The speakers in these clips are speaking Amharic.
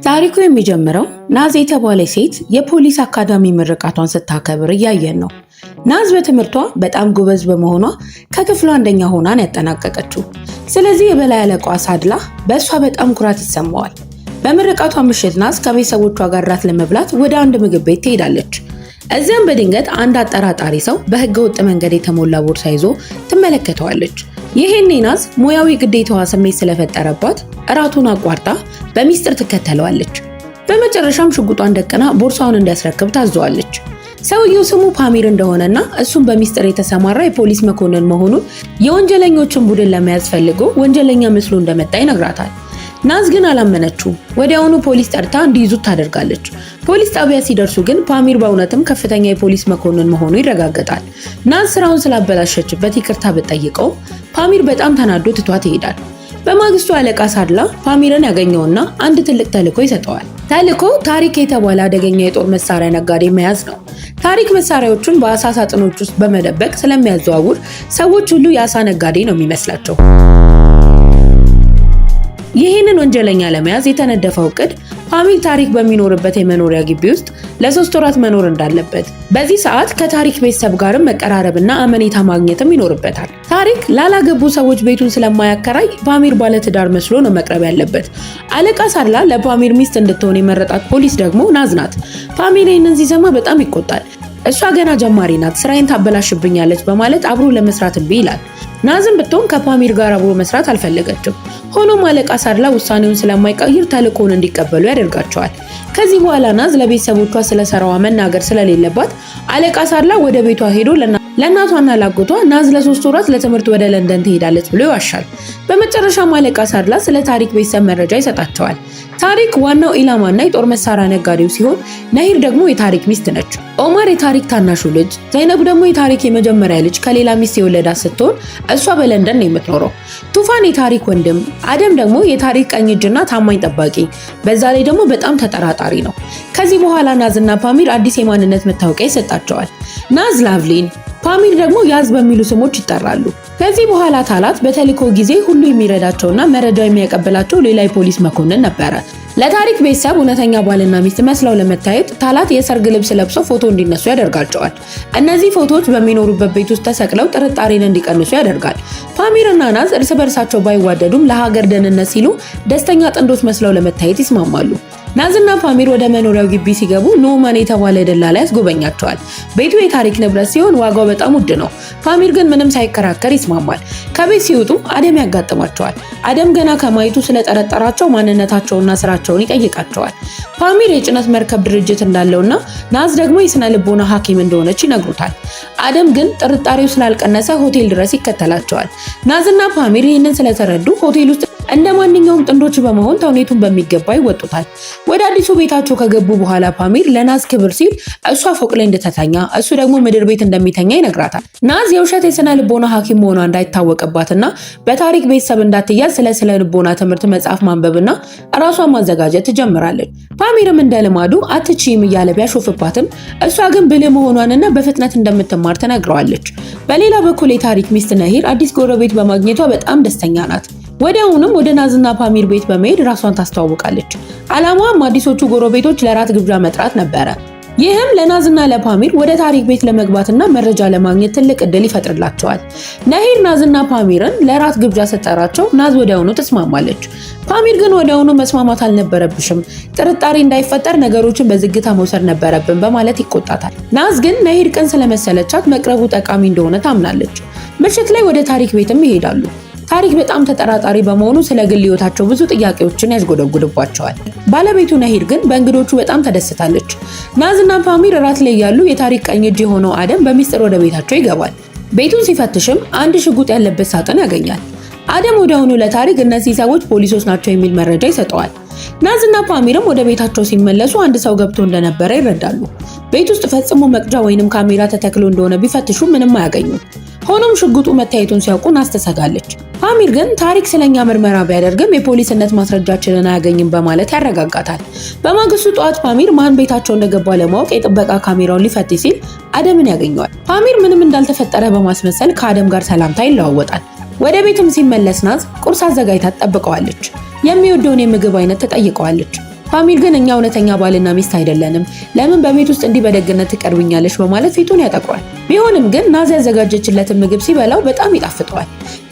ታሪኩ የሚጀምረው ናዝ የተባለች ሴት የፖሊስ አካዳሚ ምርቃቷን ስታከብር እያየን ነው። ናዝ በትምህርቷ በጣም ጎበዝ በመሆኗ ከክፍሏ አንደኛ ሆናን ያጠናቀቀችው። ስለዚህ የበላይ አለቃዋ ሳድላ በእሷ በጣም ኩራት ይሰማዋል። በምርቃቷ ምሽት ናዝ ከቤተሰቦቿ ጋር ራት ለመብላት ወደ አንድ ምግብ ቤት ትሄዳለች። እዚያም በድንገት አንድ አጠራጣሪ ሰው በህገ ወጥ መንገድ የተሞላ ቦርሳ ይዞ ትመለከተዋለች። ይሄኔ ናዝ ሙያዊ ግዴታዋ ስሜት ስለፈጠረባት እራቱን አቋርጣ በሚስጥር ትከተለዋለች። በመጨረሻም ሽጉጧን ደቅና ቦርሳውን እንዲያስረክብ ታዘዋለች። ሰውየው ስሙ ፓሚር እንደሆነና እሱም በሚስጥር የተሰማራ የፖሊስ መኮንን መሆኑን የወንጀለኞችን ቡድን ለመያዝ ፈልጎ ወንጀለኛ መስሎ እንደመጣ ይነግራታል። ናዝ ግን አላመነችው። ወዲያውኑ ፖሊስ ጠርታ እንዲይዙት ታደርጋለች። ፖሊስ ጣቢያ ሲደርሱ ግን ፓሚር በእውነትም ከፍተኛ የፖሊስ መኮንን መሆኑ ይረጋገጣል። ናዝ ስራውን ስላበላሸችበት ይቅርታ ብትጠይቀው ፓሚር በጣም ተናዶ ትቷት ይሄዳል። በማግስቱ አለቃ ሳድላ ፓሚርን ያገኘውና አንድ ትልቅ ተልዕኮ ይሰጠዋል። ተልዕኮ ታሪክ የተባለ አደገኛ የጦር መሳሪያ ነጋዴ መያዝ ነው። ታሪክ መሳሪያዎቹን በአሳ ሳጥኖች ውስጥ በመደበቅ ስለሚያዘዋውር ሰዎች ሁሉ የአሳ ነጋዴ ነው የሚመስላቸው። ይህንን ወንጀለኛ ለመያዝ የተነደፈው እቅድ ፓሚር ታሪክ በሚኖርበት የመኖሪያ ግቢ ውስጥ ለ3 ወራት መኖር እንዳለበት፣ በዚህ ሰዓት ከታሪክ ቤተሰብ ጋርም መቀራረብና አመኔታ ማግኘትም ይኖርበታል። ታሪክ ላላገቡ ሰዎች ቤቱን ስለማያከራይ ፓሚር ባለትዳር መስሎ ነው መቅረብ ያለበት። አለቃ ሳድላ ለፓሚር ሚስት እንድትሆን የመረጣት ፖሊስ ደግሞ ናዝ ናት። ፓሚር ይህንን ሲሰማ በጣም ይቆጣል። እሷ ገና ጀማሪ ናት፣ ስራዬን ታበላሽብኛለች በማለት አብሮ ለመስራት እምቢ ይላል። ናዝም ብትሆን ከፓሚር ጋር አብሮ መስራት አልፈለገችም። ሆኖም አለቃ ሳድላ ውሳኔውን ስለማይቀይር ተልዕኮውን እንዲቀበሉ ያደርጋቸዋል። ከዚህ በኋላ ናዝ ለቤተሰቦቿ ስለ ስራዋ መናገር ስለሌለባት አለቃ ሳድላ ወደ ቤቷ ሄዶ ለእናቷና ላጎቷ ናዝ ለ3 ወራት ለትምህርት ወደ ለንደን ትሄዳለች ብሎ ይዋሻል። በመጨረሻም አለቃ ሳድላ ስለ ታሪክ ቤተሰብ መረጃ ይሰጣቸዋል። ታሪክ ዋናው ኢላማና የጦር መሳሪያ ነጋዴው ሲሆን ነሂር ደግሞ የታሪክ ሚስት ነች። ኦማር የታሪክ ታናሹ ልጅ፣ ዘይነብ ደግሞ የታሪክ የመጀመሪያ ልጅ ከሌላ ሚስት የወለዳት ስትሆን እሷ በለንደን ነው የምትኖረው። ቱፋን የታሪክ ወንድም፣ አደም ደግሞ የታሪክ ቀኝ እጅና ታማኝ ጠባቂ፣ በዛ ላይ ደግሞ በጣም ተጠራጣሪ ነው። ከዚህ በኋላ ናዝና ፓሚር አዲስ የማንነት መታወቂያ ይሰጣቸዋል። ናዝ ላቭሊን፣ ፓሚር ደግሞ ያዝ በሚሉ ስሞች ይጠራሉ። ከዚህ በኋላ ታላት በተልዕኮ ጊዜ ሁሉ የሚረዳቸውና መረጃ የሚያቀብላቸው ሌላ የፖሊስ መኮንን ነበረ። ለታሪክ ቤተሰብ እውነተኛ ባልና ሚስት መስለው ለመታየት ታላት የሰርግ ልብስ ለብሰው ፎቶ እንዲነሱ ያደርጋቸዋል። እነዚህ ፎቶዎች በሚኖሩበት ቤት ውስጥ ተሰቅለው ጥርጣሬን እንዲቀንሱ ያደርጋል። ፓሚር እና ናዝ እርስ በርሳቸው ባይዋደዱም ለሀገር ደህንነት ሲሉ ደስተኛ ጥንዶች መስለው ለመታየት ይስማማሉ። ናዝና ፓሚር ወደ መኖሪያው ግቢ ሲገቡ ኖማን የተባለ ደላላ ያስጎበኛቸዋል። ቤቱ የታሪክ ንብረት ሲሆን ዋጋው በጣም ውድ ነው። ፓሚር ግን ምንም ሳይከራከር ይስማማል። ከቤት ሲወጡ አደም ያጋጥማቸዋል። አደም ገና ከማየቱ ስለጠረጠራቸው ማንነታቸውና ስራቸውን ይጠይቃቸዋል። ፓሚር የጭነት መርከብ ድርጅት እንዳለውና ናዝ ደግሞ የስነ ልቦና ሐኪም እንደሆነች ይነግሩታል። አደም ግን ጥርጣሬው ስላልቀነሰ ሆቴል ድረስ ይከተላቸዋል። ናዝና ፓሚር ይህንን ስለተረዱ ሆቴል ውስጥ እንደ ማንኛውም ጥንዶች በመሆን ተውኔቱን በሚገባ ይወጡታል። ወደ አዲሱ ቤታቸው ከገቡ በኋላ ፓሚር ለናዝ ክብር ሲል እሷ ፎቅ ላይ እንደተተኛ እሱ ደግሞ ምድር ቤት እንደሚተኛ ይነግራታል። ናዝ የውሸት የስነ ልቦና ሐኪም መሆኗ እንዳይታወቅባትና በታሪክ ቤተሰብ እንዳትያዝ ስለ ስነ ልቦና ትምህርት መጽሐፍ ማንበብና ራሷን ማዘጋጀት ትጀምራለች። ፓሚርም እንደ ልማዱ አትችይም እያለ ቢያሾፍባትም እሷ ግን ብልህ መሆኗንና በፍጥነት እንደምትማር ትነግረዋለች። በሌላ በኩል የታሪክ ሚስት ነሂር አዲስ ጎረቤት በማግኘቷ በጣም ደስተኛ ናት። ወዲያውኑም ወደ ናዝና ፓሚር ቤት በመሄድ ራሷን ታስተዋውቃለች። ዓላማዋም አዲሶቹ ጎረቤቶች ለራት ግብዣ መጥራት ነበረ። ይህም ለናዝና ለፓሚር ወደ ታሪክ ቤት ለመግባትና መረጃ ለማግኘት ትልቅ እድል ይፈጥርላቸዋል። ነሂር ናዝና ፓሚርን ለራት ግብዣ ስትጠራቸው ናዝ ወዲያውኑ ትስማማለች። ፓሚር ግን ወዲያውኑ መስማማት አልነበረብሽም፣ ጥርጣሬ እንዳይፈጠር ነገሮችን በዝግታ መውሰድ ነበረብን በማለት ይቆጣታል። ናዝ ግን ነሂር ቅን ስለመሰለቻት መቅረቡ ጠቃሚ እንደሆነ ታምናለች። ምሽት ላይ ወደ ታሪክ ቤትም ይሄዳሉ። ታሪክ በጣም ተጠራጣሪ በመሆኑ ስለ ግል ህይወታቸው ብዙ ጥያቄዎችን ያስጎደጉድባቸዋል። ባለቤቱ ነሂር ግን በእንግዶቹ በጣም ተደስታለች። ናዝና ፓሚር እራት ላይ ያሉ የታሪክ ቀኝ እጅ የሆነው አደም በሚስጥር ወደ ቤታቸው ይገባል። ቤቱን ሲፈትሽም አንድ ሽጉጥ ያለበት ሳጥን ያገኛል። አደም ወዲያውኑ ለታሪክ እነዚህ ሰዎች ፖሊሶች ናቸው የሚል መረጃ ይሰጠዋል። ናዝና ፓሚርም ወደ ቤታቸው ሲመለሱ አንድ ሰው ገብቶ እንደነበረ ይረዳሉ። ቤት ውስጥ ፈጽሞ መቅጃ ወይንም ካሜራ ተተክሎ እንደሆነ ቢፈትሹ ምንም አያገኙም። ሆኖም ሽጉጡ መታየቱን ሲያውቁ ናዝ ትሰጋለች። ፓሚር ግን ታሪክ ስለኛ ምርመራ ቢያደርግም የፖሊስነት ማስረጃችንን አያገኝም በማለት ያረጋጋታል። በማግስቱ ጠዋት ፓሚር ማን ቤታቸው እንደገባ ለማወቅ የጥበቃ ካሜራውን ሊፈትሽ ሲል አደምን ያገኘዋል። ፓሚር ምንም እንዳልተፈጠረ በማስመሰል ከአደም ጋር ሰላምታ ይለዋወጣል። ወደ ቤትም ሲመለስ ናዝ ቁርስ አዘጋጅታ ትጠብቀዋለች። የሚወደውን የምግብ አይነት ትጠይቀዋለች። ፓሚር ግን እኛ እውነተኛ ባልና ሚስት አይደለንም፣ ለምን በቤት ውስጥ እንዲህ በደግነት ትቀርብኛለሽ በማለት ፊቱን ያጠቁራል። ቢሆንም ግን ናዝ ያዘጋጀችለትን ምግብ ሲበላው በጣም ይጣፍጠዋል።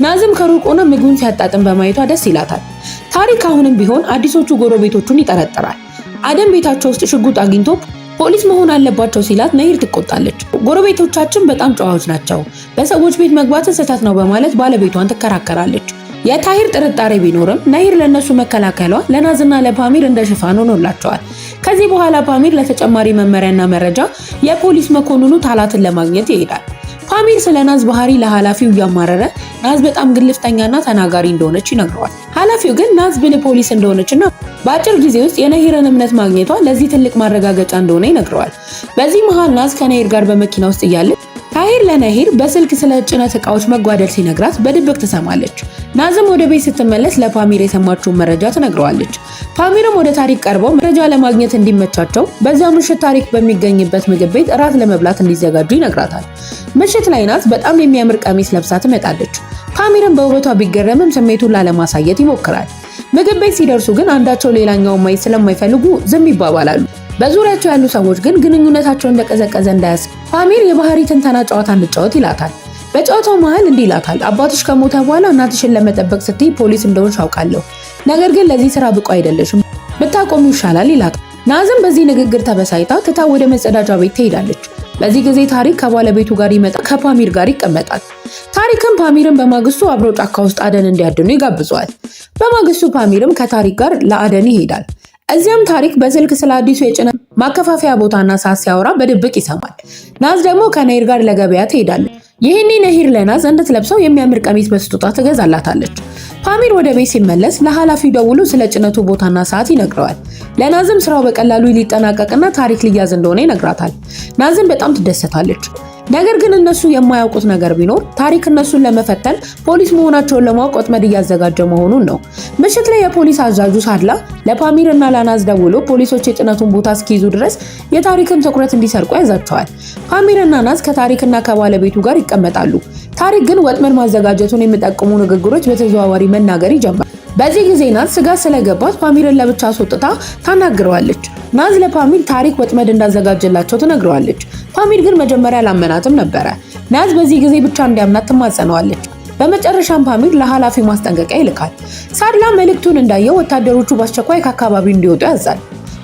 ናዝም ከሩቅ ሆና ምግቡን ሲያጣጥም በማየቷ ደስ ይላታል። ታሪክ አሁንም ቢሆን አዲሶቹ ጎረቤቶቹን ይጠረጥራል። አደም ቤታቸው ውስጥ ሽጉጥ አግኝቶ ፖሊስ መሆን አለባቸው ሲላት ነሂር ትቆጣለች። ጎረቤቶቻችን በጣም ጨዋዎች ናቸው፣ በሰዎች ቤት መግባት ስህተት ነው በማለት ባለቤቷን ትከራከራለች። የታሂር ጥርጣሬ ቢኖርም ነሂር ለነሱ መከላከሏ ለናዝና ለፓሚር እንደ ሽፋን ሆኖላቸዋል። ከዚህ በኋላ ፓሚር ለተጨማሪ መመሪያና መረጃ የፖሊስ መኮንኑ ታላትን ለማግኘት ይሄዳል። ፓሚር ስለ ናዝ ባህሪ ለኃላፊው እያማረረ ናዝ በጣም ግልፍተኛና ተናጋሪ እንደሆነች ይነግረዋል። ኃላፊው ግን ናዝ ብልህ ፖሊስ እንደሆነችና በአጭር ጊዜ ውስጥ የነሂርን እምነት ማግኘቷ ለዚህ ትልቅ ማረጋገጫ እንደሆነ ይነግረዋል። በዚህ መሃል ናዝ ከነሂር ጋር በመኪና ውስጥ እያለች ታሂር ለነሂር በስልክ ስለ ጭነት ዕቃዎች መጓደል ሲነግራት በድብቅ ትሰማለች። ናዝም ወደ ቤት ስትመለስ ለፓሚር የሰማችውን መረጃ ትነግረዋለች። ፓሚርም ወደ ታሪክ ቀርበው መረጃ ለማግኘት እንዲመቻቸው በዚያ ምሽት ታሪክ በሚገኝበት ምግብ ቤት እራት ለመብላት እንዲዘጋጁ ይነግራታል። ምሽት ላይ ናዝ በጣም የሚያምር ቀሚስ ለብሳ ትመጣለች። ፓሚርም በውበቷ ቢገረምም ስሜቱን ላለማሳየት ይሞክራል። ምግብ ቤት ሲደርሱ ግን አንዳቸው ሌላኛውን ማየት ስለማይፈልጉ ዝም ይባባላሉ። በዙሪያቸው ያሉ ሰዎች ግን ግንኙነታቸው እንደቀዘቀዘ እንዳያስብ ፓሚር የባህሪ ትንተና ጨዋታ እንጫወት ይላታል። በጨዋታው መሃል እንዲህ ይላታል፣ አባትሽ ከሞተ በኋላ እናትሽን ለመጠበቅ ስትይ ፖሊስ እንደሆንሽ አውቃለሁ፣ ነገር ግን ለዚህ ስራ ብቁ አይደለሽም፣ ብታቆሙ ይሻላል ይላታል። ናዝም በዚህ ንግግር ተበሳይታ ትታ ወደ መጸዳጃ ቤት ትሄዳለች። በዚህ ጊዜ ታሪክ ከባለቤቱ ጋር ይመጣ ከፓሚር ጋር ይቀመጣል። ታሪክም ፓሚርን በማግስቱ አብረው ጫካ ውስጥ አደን እንዲያድኑ ይጋብዘዋል። በማግስቱ ፓሚርም ከታሪክ ጋር ለአደን ይሄዳል። እዚያም ታሪክ በስልክ ስለ አዲሱ የጭነት ማከፋፈያ ቦታና ሰዓት ሲያወራ በድብቅ ይሰማል። ናዝ ደግሞ ከነሂር ጋር ለገበያ ትሄዳለች። ይህኔ ነሂር ለናዝ እንድትለብሰው የሚያምር ቀሚስ በስጦታ ትገዛላታለች። ፓሚር ወደ ቤት ሲመለስ ለኃላፊው ደውሎ ስለ ጭነቱ ቦታና ሰዓት ይነግረዋል። ለናዝም ስራው በቀላሉ ሊጠናቀቅና ታሪክ ሊያዝ እንደሆነ ይነግራታል። ናዝም በጣም ትደሰታለች። ነገር ግን እነሱ የማያውቁት ነገር ቢኖር ታሪክ እነሱን ለመፈተን ፖሊስ መሆናቸውን ለማወቅ ወጥመድ እያዘጋጀ መሆኑን ነው። ምሽት ላይ የፖሊስ አዛዡ ሳድላ ለፓሚር እና ለናዝ ደውሎ ፖሊሶች የጭነቱን ቦታ እስኪይዙ ድረስ የታሪክን ትኩረት እንዲሰርቁ ያዛቸዋል። ፓሚር እና ናዝ ከታሪክና ከባለቤቱ ጋር ይቀመጣሉ። ታሪክ ግን ወጥመድ ማዘጋጀቱን የሚጠቁሙ ንግግሮች በተዘዋዋሪ መናገር ይጀምራል። በዚህ ጊዜ ናዝ ስጋት ስለገባት ፓሚርን ለብቻ አስወጥታ ታናግረዋለች። ናዝ ለፓሚር ታሪክ ወጥመድ እንዳዘጋጀላቸው ትነግረዋለች። ፓሚር ግን መጀመሪያ አላመናትም ነበረ። ናዝ በዚህ ጊዜ ብቻ እንዲያምናት ትማጸነዋለች። በመጨረሻም ፓሚር ለኃላፊ ማስጠንቀቂያ ይልካል። ሳድላ መልእክቱን እንዳየው ወታደሮቹ በአስቸኳይ ከአካባቢው እንዲወጡ ያዛል።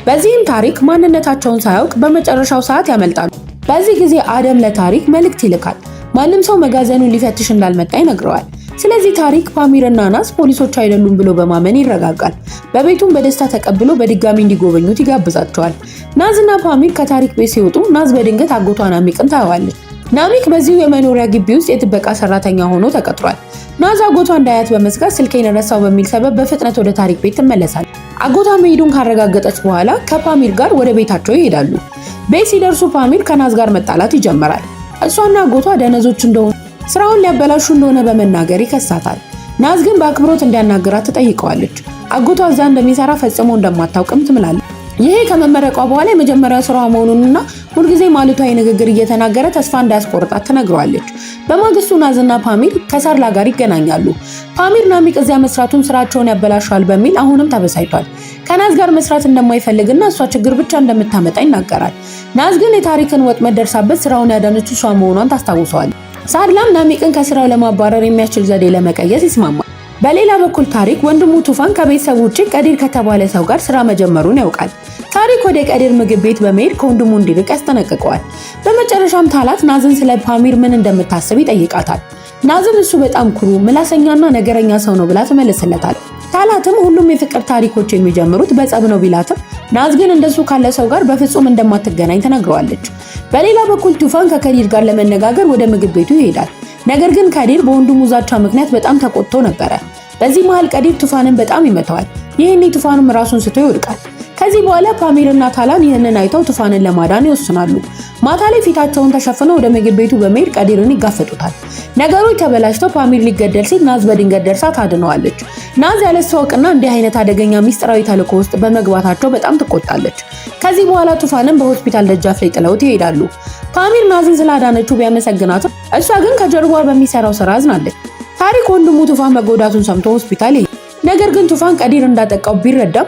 በዚህም ታሪክ ማንነታቸውን ሳያውቅ በመጨረሻው ሰዓት ያመልጣሉ። በዚህ ጊዜ አደም ለታሪክ መልእክት ይልካል። ማንም ሰው መጋዘኑን ሊፈትሽ እንዳልመጣ ይነግረዋል። ስለዚህ ታሪክ ፓሚርና ናዝ ፖሊሶች አይደሉም ብሎ በማመን ይረጋጋል። በቤቱም በደስታ ተቀብሎ በድጋሚ እንዲጎበኙት ይጋብዛቸዋል። ናዝና ፓሚር ከታሪክ ቤት ሲወጡ ናዝ በድንገት አጎቷ ናሚቅን ታየዋለች። ናሚቅ በዚሁ የመኖሪያ ግቢ ውስጥ የጥበቃ ሰራተኛ ሆኖ ተቀጥሯል። ናዝ አጎቷ እንዳያት በመስጋት ስልኬን ረሳው በሚል ሰበብ በፍጥነት ወደ ታሪክ ቤት ትመለሳለች። አጎቷ መሄዱን ካረጋገጠች በኋላ ከፓሚር ጋር ወደ ቤታቸው ይሄዳሉ። ቤት ሲደርሱ ፓሚር ከናዝ ጋር መጣላት ይጀምራል። እሷና አጎቷ ደነዞች እንደሆኑ ስራውን ሊያበላሹ እንደሆነ በመናገር ይከሳታል። ናዝ ግን በአክብሮት እንዲያናግራት ትጠይቀዋለች። አጎቷ እዛ እንደሚሰራ ፈጽሞ እንደማታውቅም ትምላለች። ይሄ ከመመረቋ በኋላ የመጀመሪያ ስራዋ መሆኑንና ሁልጊዜ አሉታዊ ንግግር እየተናገረ ተስፋ እንዳያስቆርጣት ትነግረዋለች። በማግስቱ ናዝና ፓሚር ከሳድላ ጋር ይገናኛሉ። ፓሚር ናሚቅ እዚያ መስራቱን ስራቸውን ያበላሻል በሚል አሁንም ተበሳይቷል። ከናዝ ጋር መስራት እንደማይፈልግና እሷ ችግር ብቻ እንደምታመጣ ይናገራል። ናዝ ግን የታሪክን ወጥመድ ደርሳበት ስራውን ያዳነችው እሷ መሆኗን ታስታውሰዋለች። ሳድላም ናሚቅን ከስራው ለማባረር የሚያስችል ዘዴ ለመቀየስ ይስማማል። በሌላ በኩል ታሪክ ወንድሙ ቱፋን ከቤተሰቡ ውጭ ቀዲር ከተባለ ሰው ጋር ስራ መጀመሩን ያውቃል። ታሪክ ወደ ቀዲር ምግብ ቤት በመሄድ ከወንድሙ እንዲርቅ ያስጠነቅቀዋል። በመጨረሻም ታላት ናዝን ስለ ፓሚር ምን እንደምታስብ ይጠይቃታል። ናዝም እሱ በጣም ኩሩ፣ ምላሰኛና ነገረኛ ሰው ነው ብላ ትመልስለታል። ታላትም ሁሉም የፍቅር ታሪኮች የሚጀምሩት በጸብ ነው ቢላትም ናዝ ግን እንደሱ ካለ ሰው ጋር በፍጹም እንደማትገናኝ ተነግረዋለች። በሌላ በኩል ቱፋን ከከዲር ጋር ለመነጋገር ወደ ምግብ ቤቱ ይሄዳል። ነገር ግን ከዲር በወንድሙ ዛቻ ምክንያት በጣም ተቆጥቶ ነበረ። በዚህ መሃል ቀዲር ቱፋንን በጣም ይመታዋል። ይህኔ ቱፋንም ራሱን ስቶ ይወድቃል። ከዚህ በኋላ ፓሚርና ታላን ይህንን አይተው ቱፋንን ለማዳን ይወስናሉ። ማታ ላይ ፊታቸውን ተሸፍነው ወደ ምግብ ቤቱ በመሄድ ቀዲርን ይጋፈጡታል። ነገሮች ተበላሽተው ፓሚር ሊገደል ሲል ናዝ በድንገት ደርሳ ታድነዋለች። ናዝ ያለሷ እውቅና እንዲህ አይነት አደገኛ ሚስጥራዊ ተልዕኮ ውስጥ በመግባታቸው በጣም ትቆጣለች። ከዚህ በኋላ ቱፋንን በሆስፒታል ደጃፍ ላይ ጥለውት ይሄዳሉ። ፓሚር ናዝን ስላዳነችው ቢያመሰግናትም እሷ ግን ከጀርባዋ በሚሰራው ስራ አዝናለች። ታሪክ ወንድሙ ቱፋን መጎዳቱን ሰምቶ ሆስፒታል ይሄዳል። ነገር ግን ቱፋን ቀዲር እንዳጠቃው ቢረዳም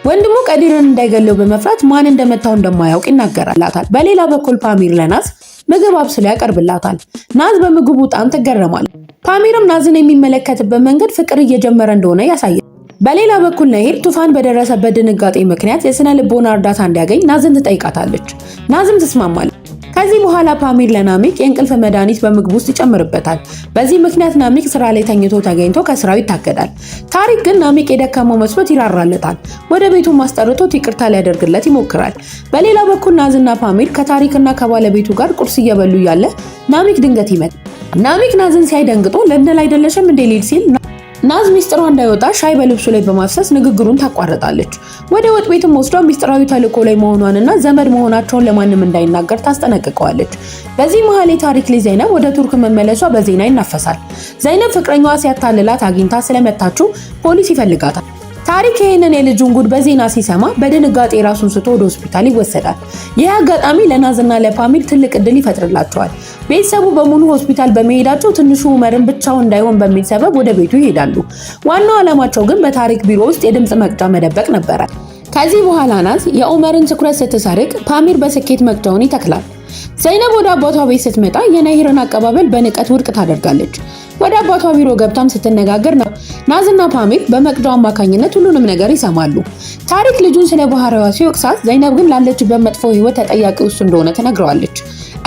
ወንድሙ ቀዲርን እንዳይገለው በመፍራት ማን እንደመታው እንደማያውቅ ይናገራላታል። በሌላ በኩል ፓሚር ለናዝ ምግብ አብስሎ ያቀርብላታል። ናዝ በምግቡ ጣም ትገረማለች። ፓሚርም ናዝን የሚመለከትበት መንገድ ፍቅር እየጀመረ እንደሆነ ያሳያል። በሌላ በኩል ነሂር ቱፋን በደረሰበት ድንጋጤ ምክንያት የስነ ልቦና እርዳታ እንዲያገኝ ናዝን ትጠይቃታለች። ናዝም ትስማማለች። ከዚህ በኋላ ፓሚር ለናሚክ የእንቅልፍ መድኃኒት በምግብ ውስጥ ይጨምርበታል። በዚህ ምክንያት ናሚክ ስራ ላይ ተኝቶ ተገኝቶ ከስራው ይታገዳል። ታሪክ ግን ናሚክ የደከመው መስሎት ይራራለታል። ወደ ቤቱ ማስጠርቶት ይቅርታ ሊያደርግለት ይሞክራል። በሌላ በኩል ናዝና ፓሚር ከታሪክና ከባለቤቱ ጋር ቁርስ እየበሉ ያለ ናሚክ ድንገት ይመጣል። ናሚክ ናዝን ሲያይ ደንግጦ ለንደን አይደለሽም እንዴ ሊል ሲል ናዝ ሚስጥሯ እንዳይወጣ ሻይ በልብሱ ላይ በማፍሰስ ንግግሩን ታቋርጣለች። ወደ ወጥ ቤትም ወስዷ ሚስጥራዊ ተልእኮ ላይ መሆኗንና ዘመድ መሆናቸውን ለማንም እንዳይናገር ታስጠነቅቀዋለች። በዚህ መሃል የታሪክ ልጅ ዘይነብ ወደ ቱርክ መመለሷ በዜና ይናፈሳል። ዘይነብ ፍቅረኛዋ ሲያታልላት አግኝታ ስለመታችው ፖሊስ ይፈልጋታል። ታሪክ ይህንን የልጁን ጉድ በዜና ሲሰማ በድንጋጤ ራሱን ስቶ ወደ ሆስፒታል ይወሰዳል። ይህ አጋጣሚ ለናዝና ለፓሚር ትልቅ እድል ይፈጥርላቸዋል። ቤተሰቡ በሙሉ ሆስፒታል በመሄዳቸው ትንሹ ዑመርን ብቻውን እንዳይሆን በሚል ሰበብ ወደ ቤቱ ይሄዳሉ። ዋናው ዓላማቸው ግን በታሪክ ቢሮ ውስጥ የድምጽ መቅጃ መደበቅ ነበረ። ከዚህ በኋላ ናዝ የዑመርን ትኩረት ስትሰርቅ ፓሚር በስኬት መቅጃውን ይተክላል። ዘይነብ ወደ አባቷ ቤት ስትመጣ የነሂርን አቀባበል በንቀት ውድቅ ታደርጋለች። ወደ አባቷ ቢሮ ገብታም ስትነጋገር ነው ናዝና ፓሚር በመቅጃው አማካኝነት ሁሉንም ነገር ይሰማሉ። ታሪክ ልጁን ስለ ባህሪዋ ሲወቅሳት፣ ዘይነብ ግን ላለችበት መጥፎ ህይወት ተጠያቂው እሱ እንደሆነ ትነግረዋለች።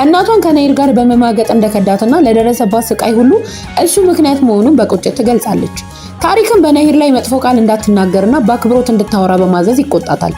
እናቷን ከነሂር ጋር በመማገጥ እንደከዳትና ለደረሰባት ስቃይ ሁሉ እሱ ምክንያት መሆኑን በቁጭት ትገልጻለች። ታሪክም በነሂር ላይ መጥፎ ቃል እንዳትናገርና በአክብሮት እንድታወራ በማዘዝ ይቆጣታል።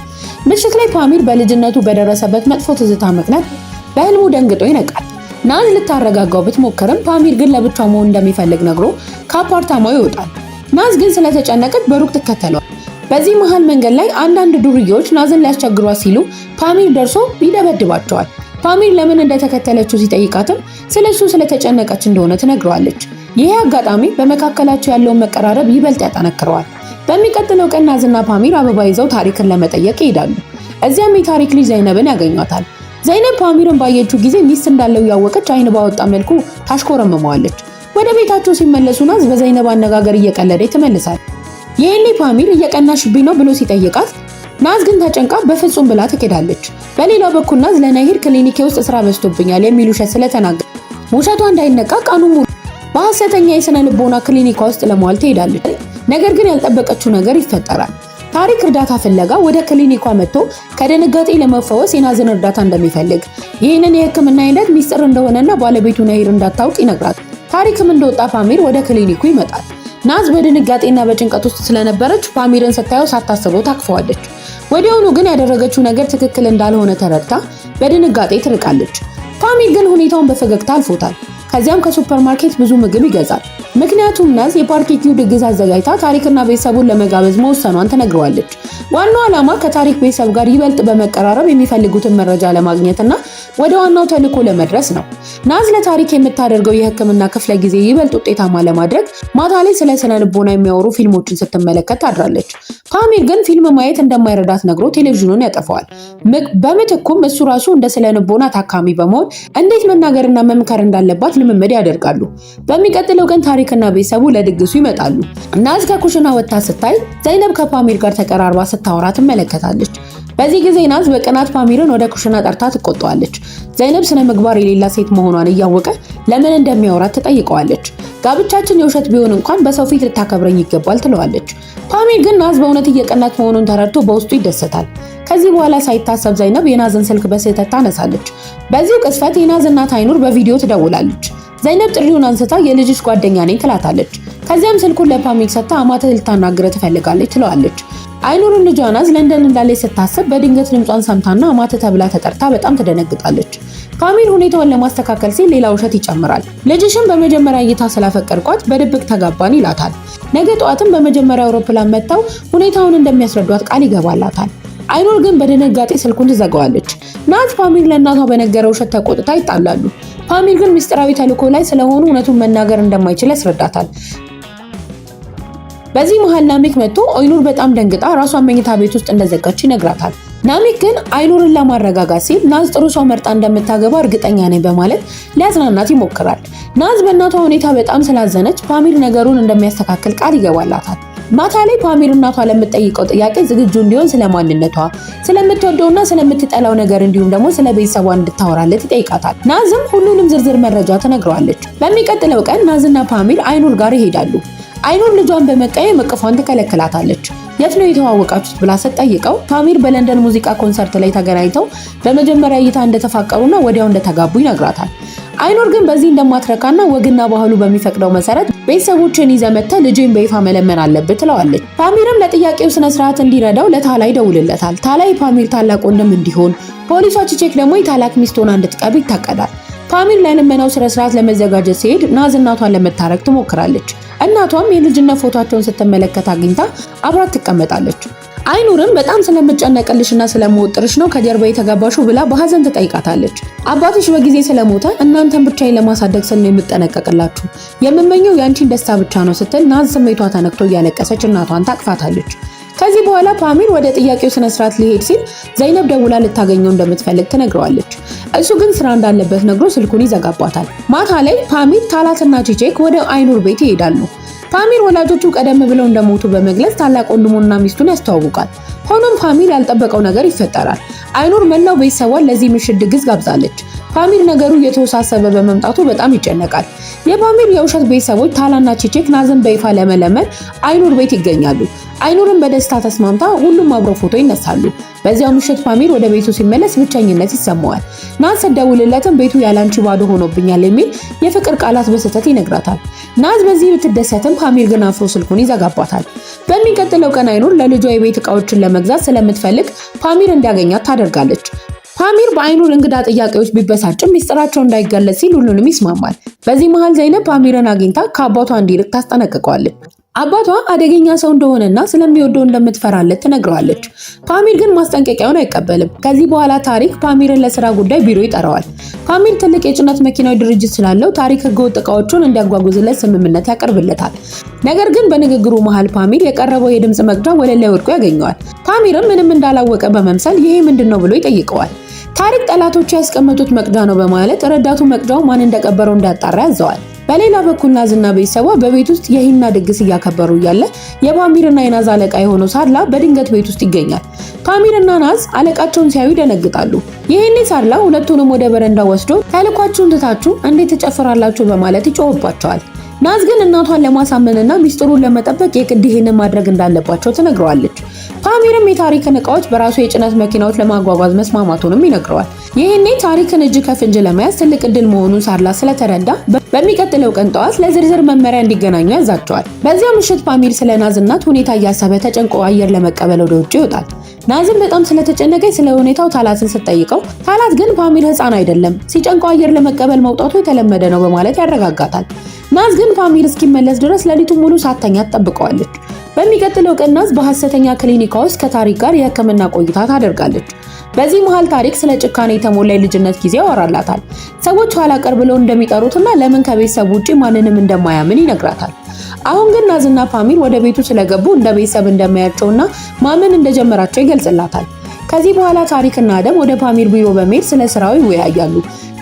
ምሽት ላይ ፓሚር በልጅነቱ በደረሰበት መጥፎ ትዝታ ምክንያት በህልሙ ደንግጦ ይነቃል። ናዝ ልታረጋጋው ብትሞክርም ፓሚር ግን ለብቻው መሆን እንደሚፈልግ ነግሮ ከአፓርታማው ይወጣል። ናዝ ግን ስለተጨነቀች በሩቅ ትከተለዋል። በዚህ መሃል መንገድ ላይ አንዳንድ ዱርዬዎች ናዝን ሊያስቸግሯት ሲሉ ፓሚር ደርሶ ይደበድባቸዋል። ፓሚር ለምን እንደተከተለችው ሲጠይቃትም ስለሱ ስለተጨነቀች እንደሆነ ትነግረዋለች። ይህ አጋጣሚ በመካከላቸው ያለውን መቀራረብ ይበልጥ ያጠነክረዋል። በሚቀጥለው ቀን ናዝና ፓሚር አበባ ይዘው ታሪክን ለመጠየቅ ይሄዳሉ። እዚያም የታሪክ ልጅ ዘይነብን ያገኟታል። ዘይነብ ፓሚርን ባየችው ጊዜ ሚስት እንዳለው ያወቀች አይን ባወጣ መልኩ ታሽኮረመመዋለች። ወደ ቤታቸው ሲመለሱ ናዝ በዘይነብ አነጋገር እየቀለደች ትመልሳል። ይሄኔ ፓሚር እየቀናሽብኝ ነው ብሎ ሲጠይቃት ናዝ ግን ተጨንቃ በፍጹም ብላ ትኬዳለች። በሌላ በኩል ናዝ ለነሂር ክሊኒክ ውስጥ ስራ በዝቶብኛል የሚል ውሸት ስለተናገረ ውሸቷ እንዳይነቃ ቀኑን ሙሉ በሐሰተኛ የስነ ልቦና ክሊኒካ ውስጥ ለመዋል ትሄዳለች። ነገር ግን ያልጠበቀችው ነገር ይፈጠራል። ታሪክ እርዳታ ፍለጋ ወደ ክሊኒኳ መጥቶ ከድንጋጤ ለመፈወስ የናዝን እርዳታ እንደሚፈልግ፣ ይህንን የሕክምና ሂደት ሚስጥር እንደሆነና ባለቤቱ ነሂር እንዳታውቅ ይነግራል። ታሪክም እንደወጣ ፓሚር ወደ ክሊኒኩ ይመጣል። ናዝ በድንጋጤና በጭንቀት ውስጥ ስለነበረች ፓሚርን ስታየው ሳታስበው ታቅፈዋለች። ወዲያውኑ ግን ያደረገችው ነገር ትክክል እንዳልሆነ ተረድታ በድንጋጤ ትርቃለች። ፓሚር ግን ሁኔታውን በፈገግታ አልፎታል። ከዚያም ከሱፐርማርኬት ብዙ ምግብ ይገዛል። ምክንያቱም ናዝ የፓርቲኪው ድግስ አዘጋጅታ ታሪክና ቤተሰቡን ለመጋበዝ መወሰኗን ትነግረዋለች። ዋናው ዓላማ ከታሪክ ቤተሰብ ጋር ይበልጥ በመቀራረብ የሚፈልጉትን መረጃ ለማግኘትና ወደ ዋናው ተልዕኮ ለመድረስ ነው። ናዝ ለታሪክ የምታደርገው የሕክምና ክፍለ ጊዜ ይበልጥ ውጤታማ ለማድረግ ማታ ላይ ስለ ስነ ልቦና የሚያወሩ ፊልሞችን ስትመለከት ታድራለች። ፓሚር ግን ፊልም ማየት እንደማይረዳት ነግሮ ቴሌቪዥኑን ያጠፋዋል። በምትኩም እሱ ራሱ እንደ ስነ ልቦና ታካሚ በመሆን እንዴት መናገርና መምከር እንዳለባት ልምምድ ያደርጋሉ። በሚቀጥለው ቀን ታሪክና ቤተሰቡ ለድግሱ ይመጣሉ። ናዝ ከኩሽና ወጥታ ስታይ ዘይነብ ከፓሚር ጋር ተቀራርባ ስታወራ ትመለከታለች። በዚህ ጊዜ ናዝ በቅናት ፓሚርን ወደ ኩሽና ጠርታ ትቆጣዋለች። ዘይነብ ስነ ምግባር የሌላት ሴት መሆኗን እያወቀ ለምን እንደሚያወራት ትጠይቀዋለች። ጋብቻችን የውሸት ቢሆን እንኳን በሰው ፊት ልታከብረኝ ይገባል ትለዋለች። ፓሚር ግን ናዝ በእውነት እየቀናት መሆኑን ተረድቶ በውስጡ ይደሰታል። ከዚህ በኋላ ሳይታሰብ ዘይነብ የናዝን ስልክ በስህተት ታነሳለች። በዚሁ ቅስፈት የናዝ እናት አይኑር በቪዲዮ ትደውላለች። ዘይነብ ጥሪውን አንስታ የልጅሽ ጓደኛ ነኝ ትላታለች። ከዚያም ስልኩን ለፓሚር ሰጥታ አማተ ልታናግረ ትፈልጋለች ትለዋለች። አይኑርን ልጇ ናዝ ለንደን እንዳለች ስታስብ በድንገት ድምጿን ሰምታና አማተ ተብላ ተጠርታ በጣም ትደነግጣለች። ፓሚር ሁኔታውን ለማስተካከል ሲል ሌላ ውሸት ይጨምራል። ልጅሽን በመጀመሪያ እይታ ስላፈቀርኳት በድብቅ ተጋባን ይላታል። ነገ ጠዋትም በመጀመሪያ አውሮፕላን መጥተው ሁኔታውን እንደሚያስረዷት ቃል ይገባላታል። አይኑር ግን በድንጋጤ ስልኩን ትዘጋዋለች። ናዝ ፓሚር ለእናቷ በነገረው ውሸት ተቆጥታ ይጣላሉ። ፓሚር ግን ሚስጥራዊ ተልዕኮ ላይ ስለሆኑ እውነቱን መናገር እንደማይችል ያስረዳታል። በዚህ መሃል ናሚክ መጥቶ አይኑር በጣም ደንግጣ ራሷን መኝታ ቤት ውስጥ እንደዘጋች ይነግራታል። ናሚክ ግን አይኑርን ለማረጋጋት ሲል ናዝ ጥሩ ሰው መርጣ እንደምታገባ እርግጠኛ ነኝ በማለት ሊያዝናናት ይሞክራል። ናዝ በእናቷ ሁኔታ በጣም ስላዘነች ፓሚር ነገሩን እንደሚያስተካክል ቃል ይገባላታል። ማታ ላይ ፓሚር እናቷ ለምትጠይቀው ጥያቄ ዝግጁ እንዲሆን ስለማንነቷ፣ ስለምትወደውና ስለምትጠላው ነገር እንዲሁም ደግሞ ስለ ቤተሰቧ እንድታወራለት ይጠይቃታል። ናዝም ሁሉንም ዝርዝር መረጃ ትነግረዋለች። በሚቀጥለው ቀን ናዝና ፓሚር አይኑር ጋር ይሄዳሉ። አይኑር ልጇን በመቀየም እቅፏን ትከለክላታለች። የት ነው የተዋወቃችሁት ብላ ስትጠይቀው ፓሚር በለንደን ሙዚቃ ኮንሰርት ላይ ተገናኝተው በመጀመሪያ እይታ እንደተፋቀሩና ወዲያው እንደተጋቡ ይነግራታል። አይኑር ግን በዚህ እንደማትረካና ወግና ባህሉ በሚፈቅደው መሰረት ቤተሰቦችን ይዘህ መጥተህ ልጄን በይፋ መለመን አለብህ ትለዋለች። ፓሚርም ለጥያቄው ስነ ስርዓት እንዲረዳው ለታላይ ይደውልለታል። ታላይ ፓሚር ታላቅ ወንድም እንዲሆን፣ ፖሊሷ ቺቼክ ደግሞ የታላቅ ሚስት ሆና እንድትቀርብ ይታቀዳል። ፓሚር ለልመናው ስነ ስርዓት ለመዘጋጀት ሲሄድ ናዝ እናቷን ለመታረቅ ትሞክራለች። እናቷም የልጅነት ፎቶቸውን ስትመለከት አግኝታ አብራት ትቀመጣለች። አይኑርም በጣም ስለምጨነቅልሽና ስለምወጥርሽ ነው ከጀርባ የተጋባሽው ብላ በሐዘን ትጠይቃታለች። አባትሽ በጊዜ ስለሞተ እናንተን ብቻዬን ለማሳደግ ስል ነው የምጠነቀቅላችሁ፣ የምመኘው ያንቺን ደስታ ብቻ ነው ስትል ናዝ ስሜቷ ተነክቶ እያለቀሰች እናቷን ታቅፋታለች። ከዚህ በኋላ ፓሚር ወደ ጥያቄው ስነ ስርዓት ሊሄድ ሲል ዘይነብ ደውላ ልታገኘው እንደምትፈልግ ትነግረዋለች። እሱ ግን ስራ እንዳለበት ነግሮ ስልኩን ይዘጋባታል። ማታ ላይ ፓሚር፣ ታላትና ቺቼክ ወደ አይኑር ቤት ይሄዳሉ። ፓሚር ወላጆቹ ቀደም ብለው እንደሞቱ በመግለጽ ታላቅ ወንድሙና ሚስቱን ያስተዋውቃል። ሆኖም ፓሚር ያልጠበቀው ነገር ይፈጠራል። አይኑር መላው ቤተሰቧን ለዚህ ምሽት ድግስ ጋብዛለች። ፓሚር ነገሩ እየተወሳሰበ በመምጣቱ በጣም ይጨነቃል። የፓሚር የውሸት ቤተሰቦች ታላና ቺቼክ ናዝን በይፋ ለመለመን አይኑር ቤት ይገኛሉ። አይኑርም በደስታ ተስማምታ ሁሉም አብረው ፎቶ ይነሳሉ። በዚያው ምሽት ፓሚር ወደ ቤቱ ሲመለስ ብቸኝነት ይሰማዋል። ናዝ ስትደውልለትም ቤቱ ያላንቺ ባዶ ሆኖብኛል የሚል የፍቅር ቃላት በስህተት ይነግራታል። ናዝ በዚህ ብትደሰትም ፓሚር ግን አፍሮ ስልኩን ይዘጋባታል። በሚቀጥለው ቀን አይኑር ለልጇ የቤት እቃዎችን ለመግዛት ስለምትፈልግ ፓሚር እንዲያገኛት ታደርጋለች። ፓሚር በአይኑር እንግዳ ጥያቄዎች ቢበሳጭም ሚስጥራቸው እንዳይጋለጥ ሲል ሁሉንም ይስማማል። በዚህ መሃል ዘይነብ ፓሚርን አግኝታ ከአባቷ እንዲርቅ ታስጠነቅቀዋለች። አባቷ አደገኛ ሰው እንደሆነና ስለሚወደው እንደምትፈራለት ትነግረዋለች። ፓሚር ግን ማስጠንቀቂያውን አይቀበልም። ከዚህ በኋላ ታሪክ ፓሚርን ለስራ ጉዳይ ቢሮ ይጠራዋል። ፓሚር ትልቅ የጭነት መኪናዊ ድርጅት ስላለው ታሪክ ህገወጥ እቃዎቹን እንዲያጓጉዝለት ስምምነት ያቀርብለታል። ነገር ግን በንግግሩ መሃል ፓሚር የቀረበው የድምጽ መቅጃ ወለል ላይ ወድቆ ያገኘዋል። ፓሚርም ምንም እንዳላወቀ በመምሰል ይሄ ምንድነው ብሎ ይጠይቀዋል። ታሪክ ጠላቶቹ ያስቀመጡት መቅጃ ነው በማለት ረዳቱ መቅጃው ማን እንደቀበረው እንዲያጣራ ያዘዋል። በሌላ በኩል ናዝና ቤተሰቧ በቤት ውስጥ የሂና ድግስ እያከበሩ እያለ የፓሚርና የናዝ አለቃ የሆነው ሳድላ በድንገት ቤት ውስጥ ይገኛል። ፓሚርና ናዝ አለቃቸውን ሲያዩ ይደነግጣሉ። ይሄኔ ሳድላ ሁለቱንም ወደ በረንዳ ወስዶ ተልኳችሁን ትታችሁ እንዴት ትጨፍራላችሁ በማለት ይጮህባቸዋል። ናዝ ግን እናቷን ለማሳመንና ሚስጥሩን ለመጠበቅ የግድ ይሄንን ማድረግ እንዳለባቸው ትነግረዋለች። ፓሚርም የታሪክን እቃዎች በራሱ የጭነት መኪናዎች ለማጓጓዝ መስማማቱንም ይነግረዋል። ይሄኔ ታሪክን እጅ ከፍንጅ ለመያዝ ትልቅ እድል መሆኑን ሳድላ ስለተረዳ በሚቀጥለው ቀን ጠዋት ለዝርዝር መመሪያ እንዲገናኙ ያዛቸዋል። በዚያ ምሽት ፓሚር ስለ ናዝ እናት ሁኔታ እያሰበ ተጨንቆ አየር ለመቀበል ወደ ውጭ ይወጣል። ናዝም በጣም ስለተጨነቀች ስለ ሁኔታው ታላትን ስትጠይቀው ታላት ግን ፓሚር ሕፃን አይደለም፣ ሲጨንቀው አየር ለመቀበል መውጣቱ የተለመደ ነው በማለት ያረጋጋታል። ናዝ ግን ፓሚር እስኪመለስ ድረስ ሌሊቱን ሙሉ ሳትተኛ ትጠብቀዋለች። በሚቀጥለው ቀን ናዝ በሐሰተኛ ክሊኒካ ውስጥ ከታሪክ ጋር የሕክምና ቆይታ ታደርጋለች። በዚህ መሃል ታሪክ ስለ ጭካኔ የተሞላ የልጅነት ጊዜ ያወራላታል። ሰዎች ኋላ ቀር ብለው እንደሚጠሩትና ለምን ከቤተሰብ ውጪ ማንንም እንደማያምን ይነግራታል። አሁን ግን ናዝና ፓሚር ወደ ቤቱ ስለገቡ እንደ ቤተሰብ እንደማያቸውና ማመን እንደጀመራቸው ይገልጽላታል። ከዚህ በኋላ ታሪክና አደም ወደ ፓሚር ቢሮ በመሄድ ስለ ስራው ይወያያሉ።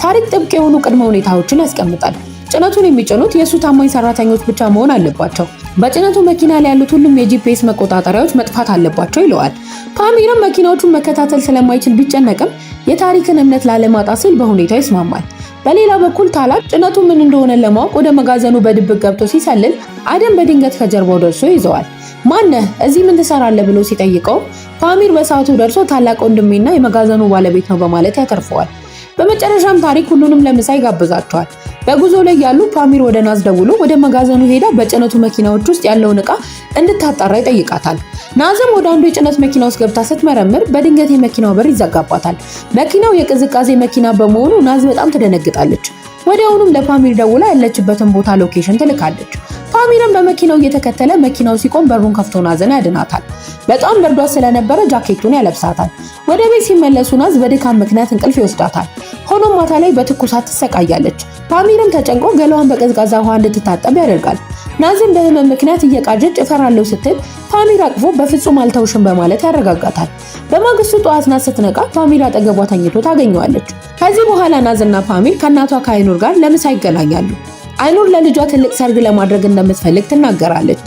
ታሪክ ጥብቅ የሆኑ ቅድመ ሁኔታዎችን ያስቀምጣል። ጭነቱን የሚጭኑት የሱ ታማኝ ሰራተኞች ብቻ መሆን አለባቸው። በጭነቱ መኪና ላይ ያሉት ሁሉም የጂፒኤስ መቆጣጠሪያዎች መጥፋት አለባቸው ይለዋል። ፓሚርም መኪናዎቹን መከታተል ስለማይችል ቢጨነቅም የታሪክን እምነት ላለማጣት ሲል በሁኔታው ይስማማል። በሌላ በኩል ታላት ጭነቱ ምን እንደሆነ ለማወቅ ወደ መጋዘኑ በድብቅ ገብቶ ሲሰልል አደም በድንገት ከጀርባው ደርሶ ይዘዋል። ማነህ? እዚህ ምን ትሰራለህ? ብሎ ሲጠይቀው ፓሚር በሰዓቱ ደርሶ ታላቅ ወንድሜና የመጋዘኑ ባለቤት ነው በማለት ያተርፈዋል። በመጨረሻም ታሪክ ሁሉንም ለምሳ ይጋብዛቸዋል። በጉዞ ላይ ያሉ ፓሚር ወደ ናዝ ደውሎ ወደ መጋዘኑ ሄዳ በጭነቱ መኪናዎች ውስጥ ያለውን ዕቃ እንድታጣራ ይጠይቃታል። ናዝም ወደ አንዱ የጭነት መኪና ውስጥ ገብታ ስትመረምር በድንገት የመኪናው በር ይዘጋባታል። መኪናው የቅዝቃዜ መኪና በመሆኑ ናዝ በጣም ትደነግጣለች። ወዲያውኑም ለፓሚር ደውላ ያለችበትን ቦታ ሎኬሽን ትልካለች። ፓሚርም በመኪናው እየተከተለ መኪናው ሲቆም በሩን ከፍቶ ናዝን ያድናታል። በጣም በርዷ ስለነበረ ጃኬቱን ያለብሳታል። ወደ ቤት ሲመለሱ ናዝ በድካም ምክንያት እንቅልፍ ይወስዳታል። ሆኖም ማታ ላይ በትኩሳት ትሰቃያለች። ፓሚርም ተጨንቆ ገላዋን በቀዝቃዛ ውሃ እንድትታጠብ ያደርጋል። ናዝም በህመም ምክንያት እየቃዠች እፈራለሁ ስትል ፓሚር አቅፎ በፍጹም አልተውሽም በማለት ያረጋጋታል። በማግስቱ ጠዋት ናዝ ስትነቃ ፓሚር አጠገቧ ተኝቶ ታገኘዋለች። ከዚህ በኋላ ናዝና ፓሚር ከእናቷ ከአይኑር ጋር ለምሳ ይገናኛሉ። አይኑር ለልጇ ትልቅ ሰርግ ለማድረግ እንደምትፈልግ ትናገራለች።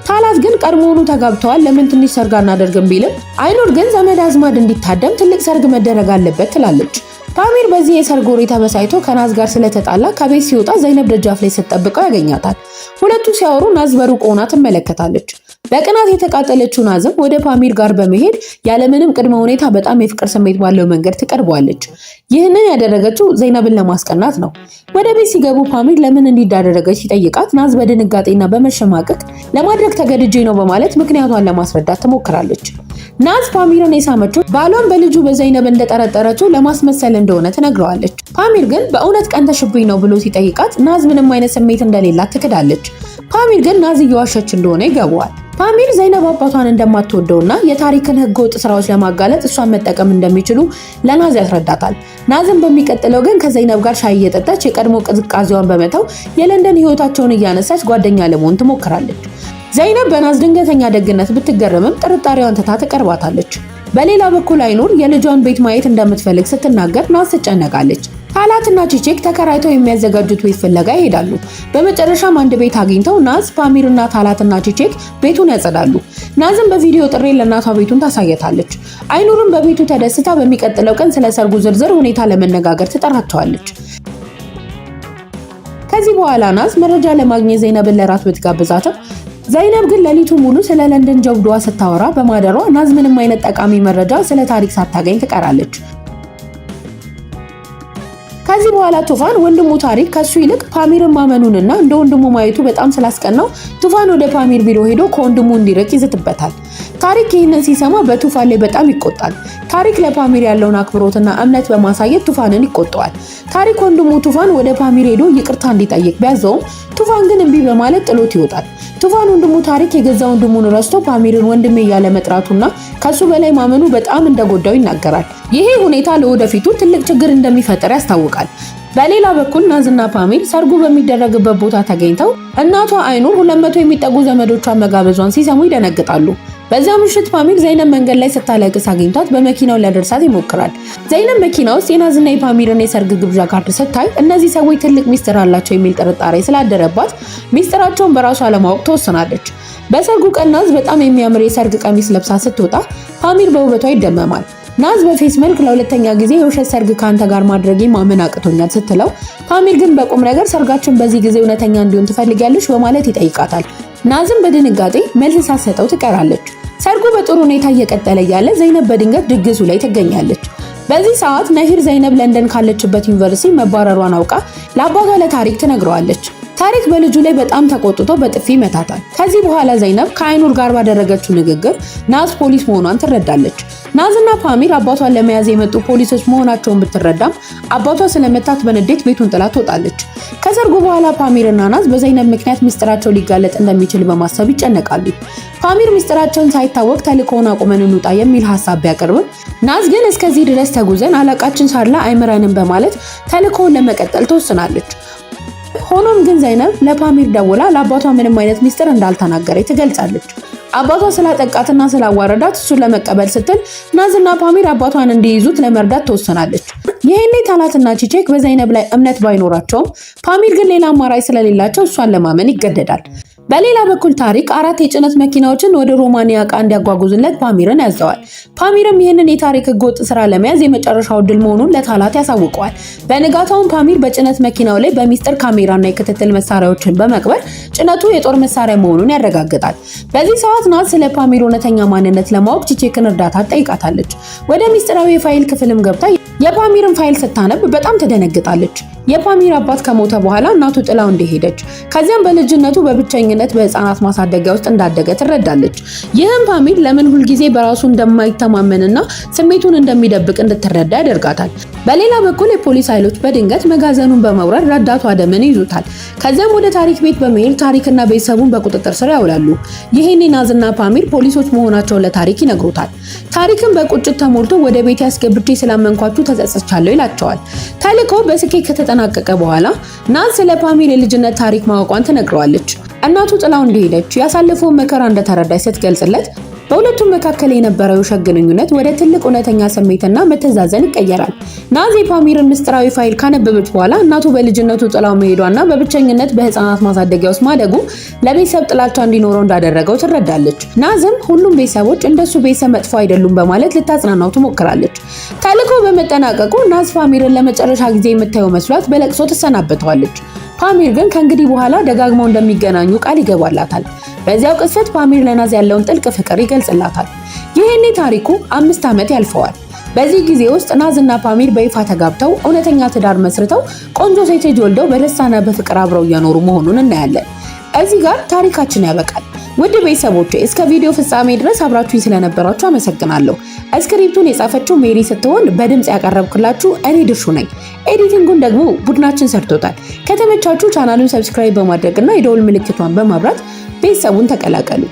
ታላት ግን ቀድሞውኑ ተጋብተዋል፣ ለምን ትንሽ ሰርግ አናደርግም ቢልም አይኑር ግን ዘመድ አዝማድ እንዲታደም ትልቅ ሰርግ መደረግ አለበት ትላለች። ፓሚር በዚህ የሰርግ ወሬ ተበሳይቶ ከናዝ ጋር ስለተጣላ ከቤት ሲወጣ ዘይነብ ደጃፍ ላይ ስትጠብቀው ያገኛታል። ሁለቱ ሲያወሩ ናዝ በሩቅ ሆና ትመለከታለች። በቅናት የተቃጠለችው ናዝም ወደ ፓሚር ጋር በመሄድ ያለምንም ቅድመ ሁኔታ በጣም የፍቅር ስሜት ባለው መንገድ ትቀርበዋለች። ይህንን ያደረገችው ዘይነብን ለማስቀናት ነው። ወደ ቤት ሲገቡ ፓሚር ለምን እንዲዳደረገች ሲጠይቃት ናዝ በድንጋጤና በመሸማቀቅ ለማድረግ ተገድጄ ነው በማለት ምክንያቷን ለማስረዳት ትሞክራለች። ናዝ ፓሚርን የሳመችው ባሏን በልጁ በዘይነብ እንደጠረጠረችው ለማስመሰል እንደሆነ ትነግረዋለች። ፓሚር ግን በእውነት ቀንተሽብኝ ነው ብሎ ሲጠይቃት ናዝ ምንም አይነት ስሜት እንደሌላት ትክዳለች። ፓሚር ግን ናዝ እየዋሸች እንደሆነ ይገባዋል። ፓሚር ዘይነብ አባቷን እንደማትወደውና የታሪክን ህገወጥ ስራዎች ለማጋለጥ እሷን መጠቀም እንደሚችሉ ለናዝ ያስረዳታል። ናዝም በሚቀጥለው ግን ከዘይነብ ጋር ሻይ እየጠጣች የቀድሞ ቅዝቃዜዋን በመተው የለንደን ህይወታቸውን እያነሳች ጓደኛ ለመሆን ትሞክራለች። ዘይነብ በናዝ ድንገተኛ ደግነት ብትገረምም ጥርጣሬዋን ትታ ትቀርባታለች። በሌላ በኩል አይኑር የልጇን ቤት ማየት እንደምትፈልግ ስትናገር ናዝ ትጨነቃለች። ታላትና ቺቼክ ተከራይተው የሚያዘጋጁት ቤት ፍለጋ ይሄዳሉ። በመጨረሻም አንድ ቤት አግኝተው ናዝ፣ ፓሚርና ታላትና ቺቼክ ቤቱን ያጸዳሉ። ናዝም በቪዲዮ ጥሪ ለእናቷ ቤቱን ታሳየታለች። አይኑርም በቤቱ ተደስታ በሚቀጥለው ቀን ስለ ሰርጉ ዝርዝር ሁኔታ ለመነጋገር ትጠራቸዋለች። ከዚህ በኋላ ናዝ መረጃ ለማግኘት ዘይነብን ለራት ብትጋብዛትም ዘይነብ ግን ሌሊቱ ሙሉ ስለ ለንደን ጀብዷ ስታወራ በማደሯ ናዝ ምንም አይነት ጠቃሚ መረጃ ስለ ታሪክ ሳታገኝ ትቀራለች። ከዚህ በኋላ ቱፋን ወንድሙ ታሪክ ከሱ ይልቅ ፓሚርን ማመኑንና እንደ ወንድሙ ማየቱ በጣም ስላስቀናው ቱፋን ወደ ፓሚር ቢሮ ሄዶ ከወንድሙ እንዲርቅ ይዝትበታል። ታሪክ ይህንን ሲሰማ በቱፋን ላይ በጣም ይቆጣል። ታሪክ ለፓሚር ያለውን አክብሮትና እምነት በማሳየት ቱፋንን ይቆጣዋል። ታሪክ ወንድሙ ቱፋን ወደ ፓሚር ሄዶ ይቅርታ እንዲጠይቅ ቢያዘውም ቱፋን ግን እምቢ በማለት ጥሎት ይወጣል። ቱፋን ወንድሙ ታሪክ የገዛ ወንድሙን ረስቶ ፓሚርን ወንድሜ እያለ መጥራቱና ከሱ በላይ ማመኑ በጣም እንደጎዳው ይናገራል። ይሄ ሁኔታ ለወደፊቱ ትልቅ ችግር እንደሚፈጠር ያስታውቃል። በሌላ በኩል ናዝና ፓሚር ሰርጉ በሚደረግበት ቦታ ተገኝተው እናቷ አይኑር 200 የሚጠጉ ዘመዶቿን መጋበዟን ሲሰሙ ይደነግጣሉ። በዛ ምሽት ፓሚር ዘይነብ መንገድ ላይ ስታለቅስ አግኝቷት በመኪናው ሊያደርሳት ይሞክራል። ዘይነብ መኪና ውስጥ የናዝና የፓሚርን የሰርግ ግብዣ ካርድ ስታይ እነዚህ ሰዎች ትልቅ ሚስጥር አላቸው የሚል ጥርጣሬ ስላደረባት ሚስጥራቸውን በራሷ ለማወቅ ተወስናለች። በሰርጉ ቀን ናዝ በጣም የሚያምር የሰርግ ቀሚስ ለብሳ ስትወጣ ፓሚር በውበቷ ይደመማል። ናዝ በፌስ መልክ ለሁለተኛ ጊዜ የውሸት ሰርግ ካንተ ጋር ማድረጌ ማመን አቅቶኛል ስትለው ፓሚር ግን በቁም ነገር ሰርጋችን በዚህ ጊዜ እውነተኛ እንዲሆን ትፈልጊያለሽ በማለት ይጠይቃታል። ናዝም በድንጋጤ መልስ ሳትሰጠው ትቀራለች። ሰርጉ በጥሩ ሁኔታ እየቀጠለ ያለ ዘይነብ በድንገት ድግሱ ላይ ትገኛለች። በዚህ ሰዓት ነሂር ዘይነብ ለንደን ካለችበት ዩኒቨርሲቲ መባረሯን አውቃ ለአባቷ ለታሪክ ትነግረዋለች። ታሪክ በልጁ ላይ በጣም ተቆጥቶ በጥፊ ይመታታል። ከዚህ በኋላ ዘይነብ ከአይኑር ጋር ባደረገችው ንግግር ናዝ ፖሊስ መሆኗን ትረዳለች። ናዝና ፓሚር አባቷን ለመያዝ የመጡ ፖሊሶች መሆናቸውን ብትረዳም አባቷ ስለመታት በንዴት ቤቱን ጥላ ትወጣለች። ከሰርጉ በኋላ ፓሚርና ናዝ በዘይነብ ምክንያት ሚስጥራቸው ሊጋለጥ እንደሚችል በማሰብ ይጨነቃሉ። ፓሚር ሚስጥራቸውን ሳይታወቅ ተልእኮውን አቁመን እንውጣ የሚል ሐሳብ ቢያቀርብም ናዝ ግን እስከዚህ ድረስ ተጉዘን አለቃችን ሳላ አይምረንም በማለት ተልእኮውን ለመቀጠል ትወስናለች። ሆኖም ግን ዘይነብ ለፓሚር ደውላ ለአባቷ ምንም አይነት ሚስጥር እንዳልተናገረች ትገልጻለች። አባቷ ስላጠቃትና ስላዋረዳት እሱን ለመቀበል ስትል ናዝና ፓሚር አባቷን እንዲይዙት ለመርዳት ትወስናለች። ይሄኔ ታላትና ቺቼክ በዘይነብ ላይ እምነት ባይኖራቸውም ፓሚር ግን ሌላ አማራጭ ስለሌላቸው እሷን ለማመን ይገደዳል። በሌላ በኩል ታሪክ 4 የጭነት መኪናዎችን ወደ ሮማኒያ ዕቃ እንዲያጓጉዝለት ፓሚርን ያዘዋል። ፓሚርም ይህንን የታሪክ ህገወጥ ስራ ለመያዝ የመጨረሻው ድል መሆኑን ለታላት ያሳውቀዋል። በንጋታውም ፓሚር በጭነት መኪናው ላይ በሚስጥር ካሜራና የክትትል መሳሪያዎችን በመቅበር ጭነቱ የጦር መሳሪያ መሆኑን ያረጋግጣል። በዚህ ሰዓት ናዝ ስለ ፓሚር እውነተኛ ማንነት ለማወቅ ቺቼክን እርዳታ ጠይቃታለች። ወደ ሚስጥራዊ የፋይል ክፍልም ገብታ የፓሚርን ፋይል ስታነብ በጣም ትደነግጣለች። የፓሚር አባት ከሞተ በኋላ እናቱ ጥላው እንደሄደች ከዚያም በልጅነቱ በብቸኝነት በህፃናት ማሳደጊያ ውስጥ እንዳደገ ትረዳለች። ይህም ፓሚር ለምን ሁልጊዜ በራሱ እንደማይተማመንና ስሜቱን እንደሚደብቅ እንድትረዳ ያደርጋታል። በሌላ በኩል የፖሊስ ኃይሎች በድንገት መጋዘኑን በመውረድ ረዳቱ አደምን ይዙታል። ከዚያም ወደ ታሪክ ቤት በመሄድ ታሪክና ቤተሰቡን በቁጥጥር ስር ያውላሉ። ይሄኔ ናዝና ፓሚር ፖሊሶች መሆናቸውን ለታሪክ ይነግሩታል። ታሪክም በቁጭት ተሞልቶ ወደ ቤት ያስገብቼ ስላመንኳችሁ ተጸጽቻለሁ ይላቸዋል። ተልእኮው በስኬት ከተጠናቀቀ በኋላ ናዝ ስለ ፓሚር የልጅነት ታሪክ ማወቋን ትነግረዋለች። እናቱ ጥላው እንደሄደች ያሳለፈውን መከራ እንደተረዳች ስትገልጽለት በሁለቱም መካከል የነበረው የውሸት ግንኙነት ወደ ትልቅ እውነተኛ ስሜትና መተዛዘን ይቀየራል። ናዝ የፓሚርን ምስጢራዊ ፋይል ካነበበች በኋላ እናቱ በልጅነቱ ጥላው መሄዷና በብቸኝነት በህፃናት ማሳደጊያ ውስጥ ማደጉ ለቤተሰብ ጥላቻ እንዲኖረው እንዳደረገው ትረዳለች። ናዝም ሁሉም ቤተሰቦች እንደሱ ቤተሰብ መጥፎ አይደሉም በማለት ልታጽናናው ትሞክራለች። ተልዕኮ በመጠናቀቁ ናዝ ፓሚርን ለመጨረሻ ጊዜ የምታየው መስሏት በለቅሶ ትሰናበተዋለች። ፓሚር ግን ከእንግዲህ በኋላ ደጋግመው እንደሚገናኙ ቃል ይገባላታል። በዚያው ቅጽበት ፓሚር ለናዝ ያለውን ጥልቅ ፍቅር ይገልጽላታል። ይሄኔ ታሪኩ 5 ዓመት ያልፈዋል። በዚህ ጊዜ ውስጥ ናዝና ፓሚር በይፋ ተጋብተው እውነተኛ ትዳር መስርተው ቆንጆ ሴት ልጅ ወልደው በደስታና በፍቅር አብረው እየኖሩ መሆኑን እናያለን። እዚህ ጋር ታሪካችን ያበቃል። ውድ ቤተሰቦቼ እስከ ቪዲዮ ፍጻሜ ድረስ አብራችሁኝ ስለነበራችሁ አመሰግናለሁ። ስክሪፕቱን የጻፈችው ሜሪ ስትሆን በድምጽ ያቀረብኩላችሁ እኔ ድርሹ ነኝ። ኤዲቲንጉን ደግሞ ቡድናችን ሰርቶታል። ከተመቻችሁ ቻናሉን ሰብስክራይብ በማድረግና የደወል ምልክቷን በማብራት ቤተሰቡን ተቀላቀሉ።